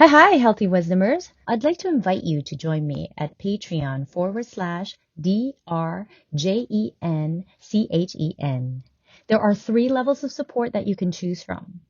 Hi, Healthy Wisdomers. I'd like to invite you to join me at Patreon/DRJENCHEN. There are three levels of support that you can choose from.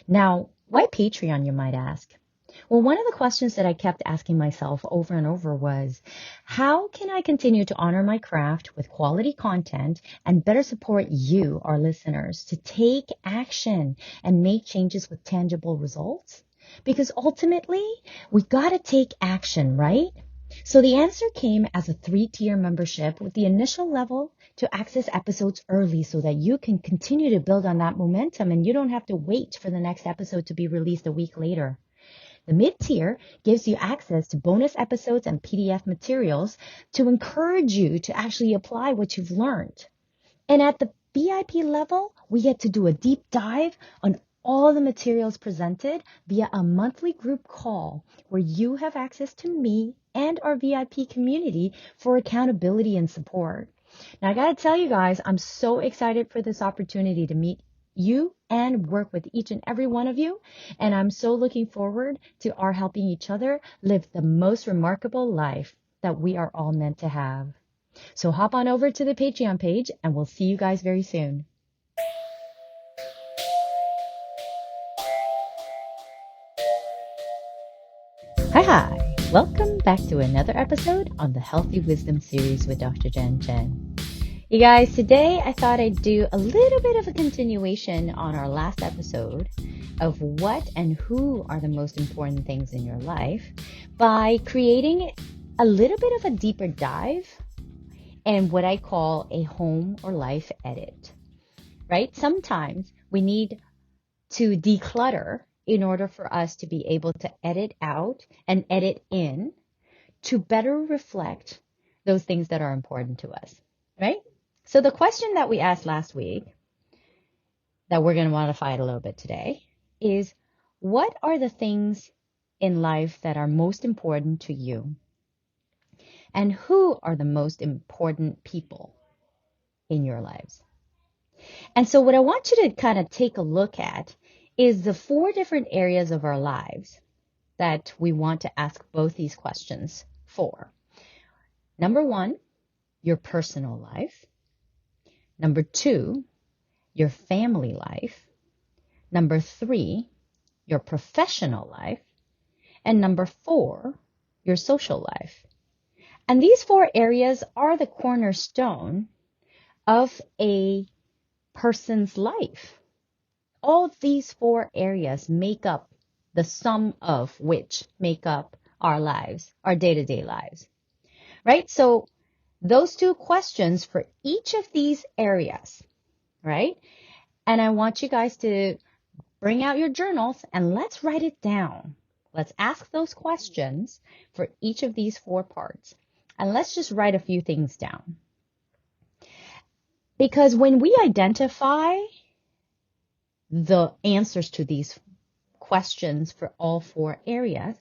Now, why Patreon, you might ask? Well, one of the questions that I kept asking myself over and over was, how can I continue to honor my craft with quality content and better support you, our listeners, to take action and make changes with tangible results? Because ultimately, we got to take action, right? So the answer came as a 3-tier membership with the initial level to access episodes early so that you can continue to build on that momentum and you don't have to wait for the next episode to be released a week later. The mid-tier gives you access to bonus episodes and PDF materials to encourage you to actually apply what you've learned. And at the VIP level, we get to do a deep dive on all the materials presented via a monthly group call where you have access to me and our VIP community for accountability and support. Now, I got to tell you guys, I'm so excited for this opportunity to meet you and work with each and every one of you. And I'm so looking forward to our helping each other live the most remarkable life that we are all meant to have. So hop on over to the Patreon page and we'll see you guys very soon. Hi. Welcome back to another episode on the Healthy Wisdom series with Dr. Jen Chen. You guys, today I thought I'd do a little bit of a continuation on our last episode of what and who are the most important things in your life by creating a little bit of a deeper dive and what I call a home or life edit, right? Sometimes we need to declutter in order for us to be able to edit out and edit in to better reflect those things that are important to us, right? So the question that we asked last week that we're going to modify it a little bit today is, what are the things in life that are most important to you? And who are the most important people in your lives? And so what I want you to kind of take a look at is the 4 different areas of our lives that we want to ask both these questions for. Number 1, your personal life. Number 2, your family life. Number 3, your professional life. And number 4, your social life. And these 4 areas are the cornerstone of a person's life. All these 4 areas make up the sum of which make up our lives, our day-to-day lives, right? So those 2 questions for each of these areas, right? And I want you guys to bring out your journals and let's write it down. Let's ask those questions for each of these 4 parts. And let's just write a few things down. Because when we identify the answers to these questions for all 4 areas,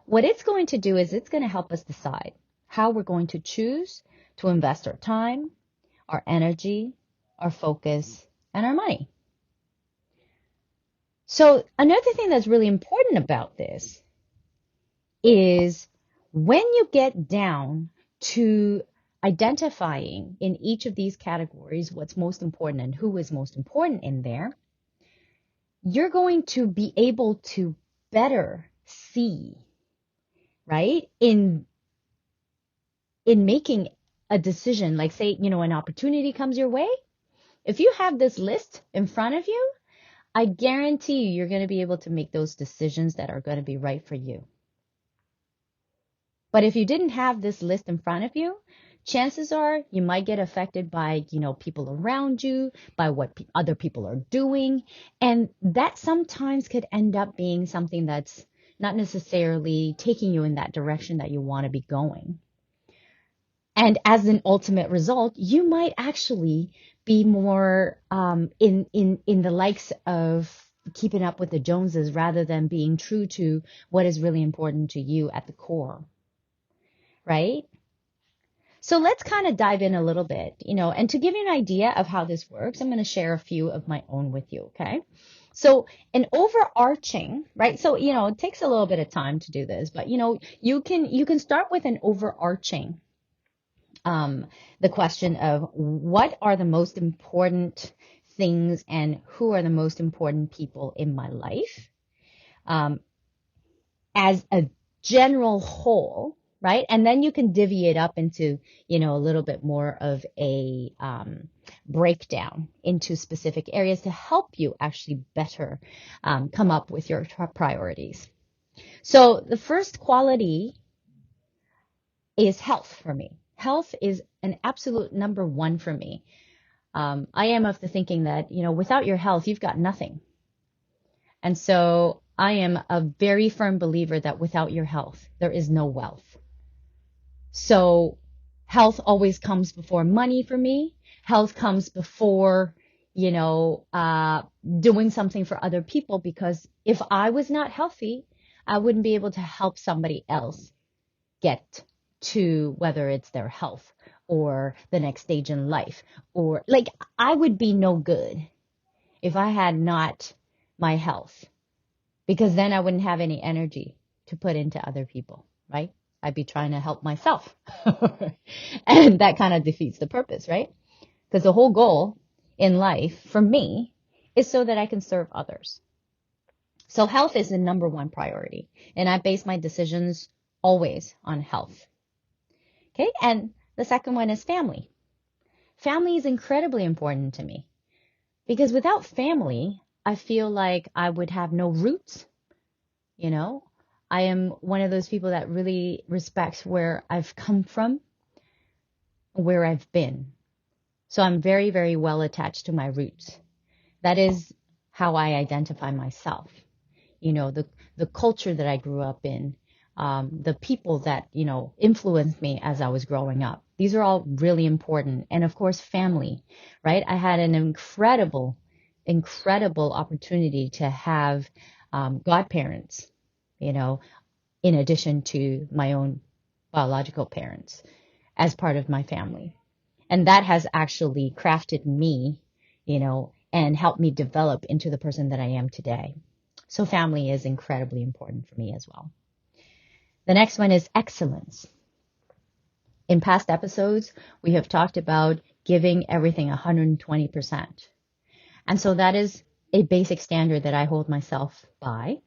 what it's going to do is it's going to help us decide how we're going to choose to invest our time, our energy, our focus, and our money. So another thing that's really important about this is when you get down to identifying in each of these categories what's most important and who is most important in there, you're going to be able to better see, right, in making a decision. Like, say, an opportunity comes your way. If you have this list in front of you, I guarantee you're going to be able to make those decisions that are going to be right for you. But if you didn't have this list in front of you, chances are you might get affected by, people around you, by what other people are doing. And that sometimes could end up being something that's not necessarily taking you in that direction that you want to be going. And as an ultimate result, you might actually be more in the likes of keeping up with the Joneses rather than being true to what is really important to you at the core, right? So let's kind of dive in a little bit, and to give you an idea of how this works, I'm going to share a few of my own with you, okay? So an overarching, right? So, it takes a little bit of time to do this, but you can start with an overarching um, the question of what are the most important things and who are the most important people in my life um, as a general whole, right? And then you can divvy it up into, a little bit more of a breakdown into specific areas to help you actually better come up with your priorities. So the first quality is health for me. Health is an absolute number one for me. I am of the thinking that, without your health, you've got nothing. And so I am a very firm believer that without your health, there is no wealth. So health always comes before money for me. Health comes before, doing something for other people, because if I was not healthy, I wouldn't be able to help somebody else get to whether it's their health or the next stage in life, or like I would be no good if I had not my health, because then I wouldn't have any energy to put into other people, right? I'd be trying to help myself. And that kind of defeats the purpose, right? Because the whole goal in life for me is so that I can serve others. So health is the number one priority. And I base my decisions always on health. Okay. And the second one is family. Family is incredibly important to me because without family, I feel like I would have no roots. I am one of those people that really respects where I've come from, where I've been. So I'm very, very well attached to my roots. That is how I identify myself. The culture that I grew up in, the people that, influenced me as I was growing up. These are all really important. And of course, family, right? I had an incredible opportunity to have godparents, in addition to my own biological parents as part of my family. And that has actually crafted me, and helped me develop into the person that I am today. So family is incredibly important for me as well. The next one is excellence. In past episodes, we have talked about giving everything 120%. And so that is a basic standard that I hold myself by,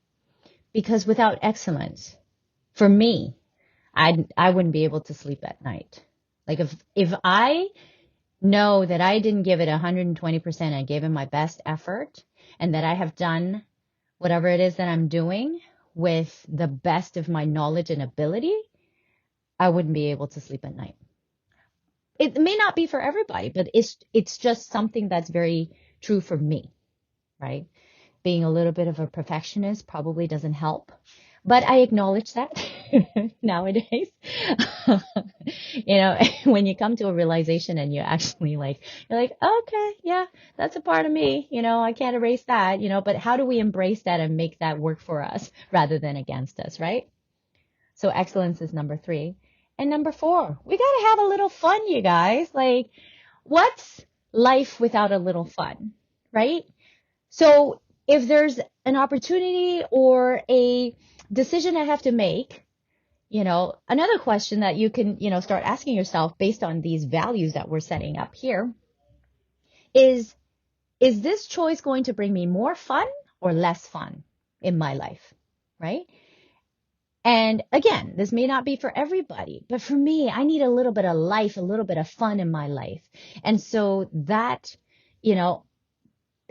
because without excellence, for me, I wouldn't be able to sleep at night. Like if I know that I didn't give it 120%, I gave it my best effort, and that I have done whatever it is that I'm doing with the best of my knowledge and ability, I wouldn't be able to sleep at night. It may not be for everybody, but it's just something that's very true for me, right? Being a little bit of a perfectionist probably doesn't help, but I acknowledge that nowadays. When you come to a realization and you're like, okay, yeah, that's a part of me. I can't erase that, but how do we embrace that and make that work for us rather than against us, right? So excellence is number 3. And number 4, we got to have a little fun, you guys. Like, what's life without a little fun, right? So if there's an opportunity or a decision I have to make, another question that you can, start asking yourself based on these values that we're setting up here is this choice going to bring me more fun or less fun in my life, right? And again, this may not be for everybody, but for me, I need a little bit of life, a little bit of fun in my life. And so that,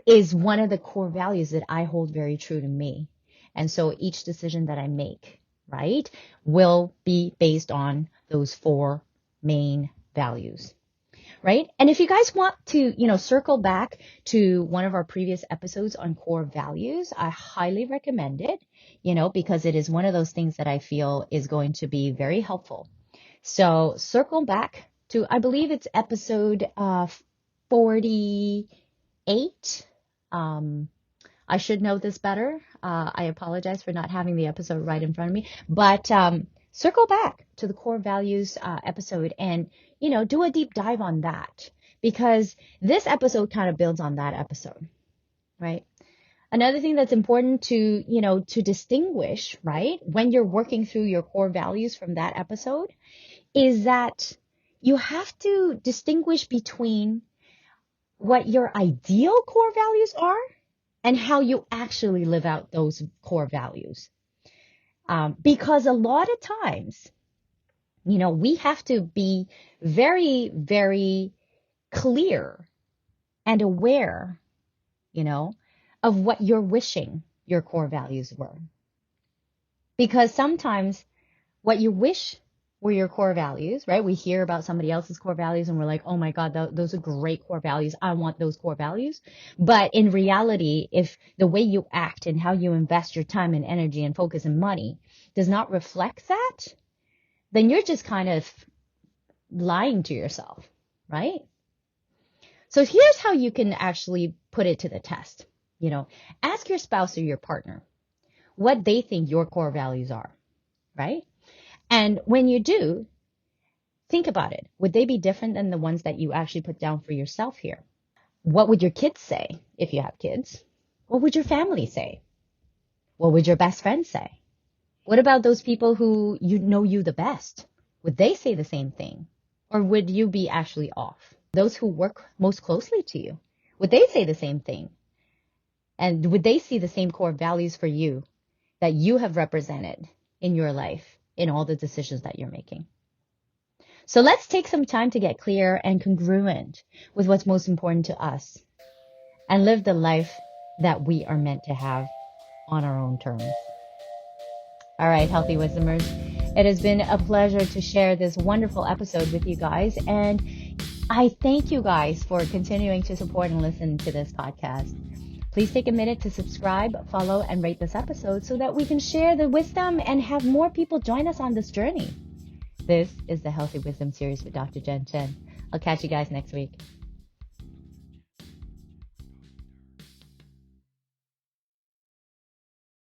is one of the core values that I hold very true to me. And so each decision that I make, right, will be based on those 4 main values, right? And if you guys want to, circle back to one of our previous episodes on core values, I highly recommend it, because it is one of those things that I feel is going to be very helpful. So circle back to, I believe it's episode 48. I should know this better. I apologize for not having the episode right in front of me, but circle back to the core values episode and, do a deep dive on that, because this episode kind of builds on that episode, right? Another thing that's important to distinguish, right, when you're working through your core values from that episode is that you have to distinguish between what your ideal core values are and how you actually live out those core values. Because a lot of times, we have to be very, very clear and aware, of what you're wishing your core values were. Because sometimes what you wish were your core values, right? We hear about somebody else's core values and we're like, oh my God, those are great core values. I want those core values. But in reality, if the way you act and how you invest your time and energy and focus and money does not reflect that, then you're just kind of lying to yourself, right? So here's how you can actually put it to the test. Ask your spouse or your partner what they think your core values are, right? And when you do, think about it. Would they be different than the ones that you actually put down for yourself here? What would your kids say if you have kids? What would your family say? What would your best friend say? What about those people who know you the best? Would they say the same thing? Or would you be actually off? Those who work most closely to you, would they say the same thing? And would they see the same core values for you that you have represented in your life in all the decisions that you're making? So let's take some time to get clear and congruent with what's most important to us and live the life that we are meant to have on our own terms. All right, Healthy Wisdomers, it has been a pleasure to share this wonderful episode with you guys. And I thank you guys for continuing to support and listen to this podcast. Please take a minute to subscribe, follow, and rate this episode so that we can share the wisdom and have more people join us on this journey. This is the Healthy Wisdom Series with Dr. Jen Chen. I'll catch you guys next week.